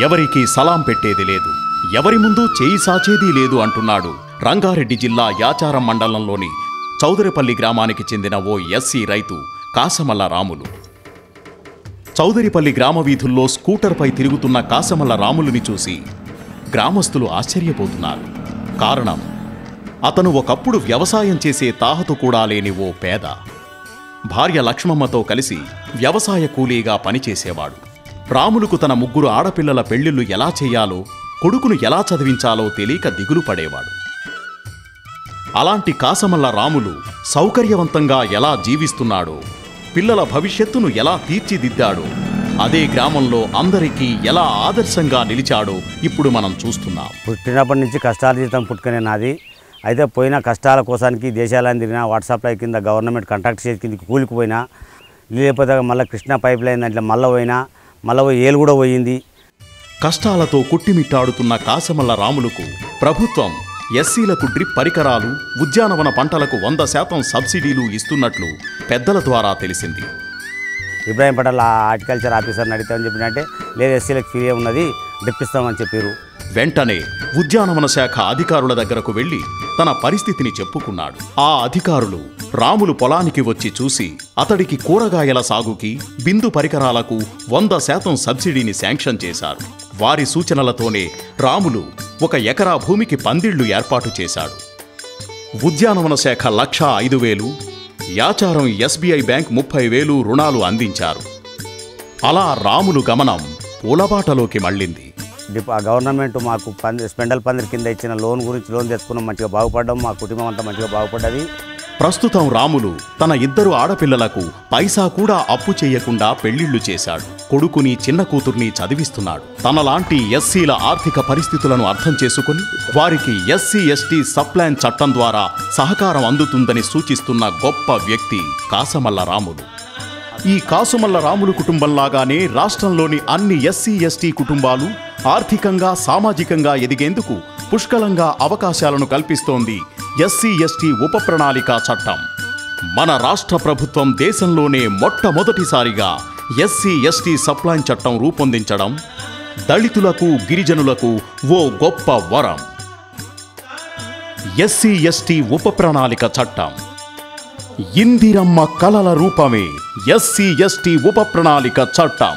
ఎవరికీ సలాం పెట్టేది లేదు, ఎవరి ముందు చేయి సాచేది లేదు అంటున్నాడు రంగారెడ్డి జిల్లా యాచారం మండలంలోని చౌదరిపల్లి గ్రామానికి చెందిన ఓ ఎస్సీ రైతు కాసమల్ల రాములు. చౌదరిపల్లి గ్రామ వీధుల్లో స్కూటర్పై తిరుగుతున్న కాసమల్ల రాములుని చూసి గ్రామస్తులు ఆశ్చర్యపోతున్నారు. కారణం, అతను ఒకప్పుడు వ్యవసాయం చేసే తాహతు కూడా లేని ఓ పేద. భార్య లక్ష్మమ్మతో కలిసి వ్యవసాయ కూలీగా పనిచేసేవాడు. రాములుకు తన 3 ఆడపిల్లల పెళ్లిళ్లు ఎలా చేయాలో, కొడుకును ఎలా చదివించాలో తెలియక దిగులు పడేవాడు. అలాంటి కాసమల్ల రాములు సౌకర్యవంతంగా ఎలా జీవిస్తున్నాడో, పిల్లల భవిష్యత్తును ఎలా తీర్చిదిద్దాడో, అదే గ్రామంలో అందరికీ ఎలా ఆదర్శంగా నిలిచాడో ఇప్పుడు మనం చూస్తున్నాం. పుట్టినప్పటి నుంచి కష్టాల జీతం పుట్టుకునే నాది. అయితే పోయిన కష్టాల కోసానికి దేశాలను తిరిగినా, వాట్సాప్లో కింద గవర్నమెంట్ కాంట్రాక్ట్ చేసి కిందకి కూలికిపోయినా, లేకపోతే మళ్ళీ కృష్ణా పైప్ లైన్ దాంట్లో మళ్ళీ ఏలు కూడా పోయింది. కష్టాలతో కుట్టిమిట్టాడుతున్న కాసమల్ల రాములకు ప్రభుత్వం ఎస్సీలకు డ్రిప్ పరికరాలు, ఉద్యానవన పంటలకు 100% సబ్సిడీలు ఇస్తున్నట్లు పెద్దల ద్వారా తెలిసింది. ఇబ్రాహీం పటేల్ హార్టికల్చర్ ఆఫీసర్ని అడిగితామని చెప్పినట్టే, లేదు ఎస్సీలకు ఫ్రీ ఉన్నది, డ్రిప్ ఇస్తామని చెప్పారు. వెంటనే ఉద్యానవన శాఖ అధికారుల దగ్గరకు వెళ్లి తన పరిస్థితిని చెప్పుకున్నాడు. ఆ అధికారులు రాములు పొలానికి వచ్చి చూసి అతడికి కూరగాయల సాగుకి, బిందు పరికరాలకు 100% సబ్సిడీని శాంక్షన్ చేశారు. వారి సూచనలతోనే రాములు 1 ఎకరా భూమికి పందిళ్లు ఏర్పాటు చేశాడు. ఉద్యానవన శాఖ 1,05,000, యాచారం ఎస్బీఐ బ్యాంక్ 30,000 రుణాలు అందించారు. అలా రాములు గమనం పూలబాటలోకి మళ్ళింది. గవర్నమెంట్ మాకు స్పెండల్ పందిరి కింద ఇచ్చిన లోన్ గురించి లోన్ తెచ్చుకున్నాం, మంచిగా బాగుపడ్డాం, మా కుటుంబం అంతా మంచిగా బాగుపడ్డది. ప్రస్తుతం రాములు తన 2 ఆడపిల్లలకు పైసా కూడా అప్పు చేయకుండా పెళ్లిళ్లు చేశాడు. కొడుకుని, చిన్న కూతుర్ని చదివిస్తున్నాడు. తనలాంటి ఎస్సీల ఆర్థిక పరిస్థితులను అర్థం చేసుకుని వారికి ఎస్సీ ఎస్టీ సప్లాన్ చట్టం ద్వారా సహకారం అందుతుందని సూచిస్తున్న గొప్ప వ్యక్తి కాసమల్ల రాములు. ఈ కాసమల్ల రాములు కుటుంబంలాగానే రాష్ట్రంలోని అన్ని ఎస్సీ ఎస్టీ కుటుంబాలు ఆర్థికంగా, సామాజికంగా ఎదిగేందుకు పుష్కలంగా అవకాశాలను కల్పిస్తోంది ఎస్సీ ఎస్టీ ఉప ప్రణాళిక చట్టం. మన రాష్ట్ర ప్రభుత్వం దేశంలోనే మొట్టమొదటిసారిగా ఎస్సీ ఎస్టీ సప్లాన్ చట్టం రూపొందించడం దళితులకు, గిరిజనులకు ఓ గొప్ప వరం. ఎస్సీ ఎస్టీ ఉప ప్రణాళిక చట్టం ఇందిరమ్మ కలల రూపమే ఎస్సీ ఎస్టీ ఉప ప్రణాళిక చట్టం.